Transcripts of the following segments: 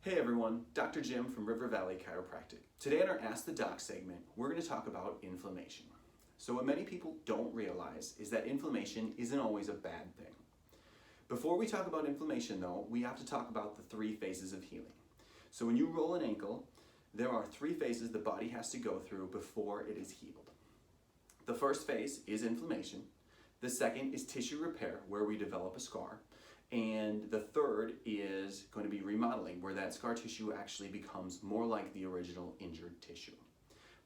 Hey everyone, Dr. Jim from River Valley Chiropractic. Today in our Ask the Doc segment, we're going to talk about inflammation. So what many people don't realize is that inflammation isn't always a bad thing. Before we talk about inflammation though, we have to talk about the three phases of healing. So when you roll an ankle, there are three phases the body has to go through before it is healed. The first phase is inflammation. The second is tissue repair, where we develop a scar. And the third is going to be remodeling, where that scar tissue actually becomes more like the original injured tissue.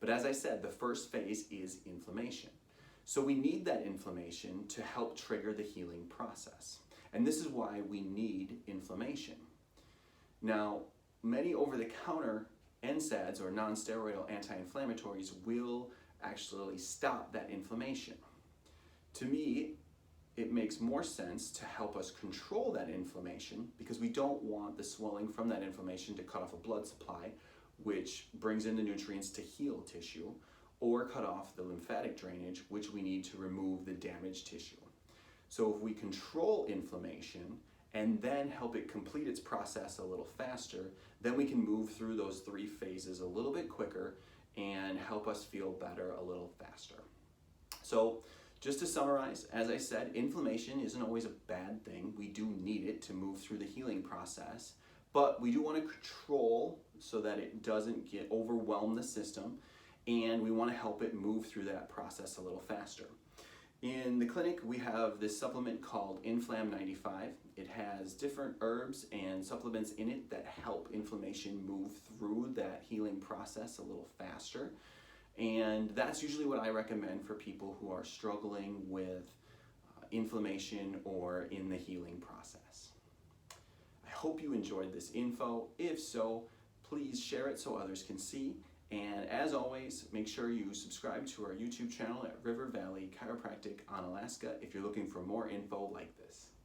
But as I said, the first phase is inflammation. So we need that inflammation to help trigger the healing process. And this is why we need inflammation. Now, many over-the-counter NSAIDs or non-steroidal anti-inflammatories will actually stop that inflammation. To me, it makes more sense to help us control that inflammation because we don't want the swelling from that inflammation to cut off a blood supply, which brings in the nutrients to heal tissue, or cut off the lymphatic drainage, which we need to remove the damaged tissue. So if we control inflammation and then help it complete its process a little faster, then we can move through those three phases a little bit quicker and help us feel better a little faster. So just to summarize, as I said, inflammation isn't always a bad thing. We do need it to move through the healing process, but we do want to control so that it doesn't overwhelm the system, and we want to help it move through that process a little faster. In the clinic, we have this supplement called Inflam 95. It has different herbs and supplements in it that help inflammation move through that healing process a little faster. And that's usually what I recommend for people who are struggling with inflammation or in the healing process. I hope you enjoyed this info. If so, please share it so others can see. And as always, make sure you subscribe to our YouTube channel at River Valley Chiropractic on Alaska if you're looking for more info like this.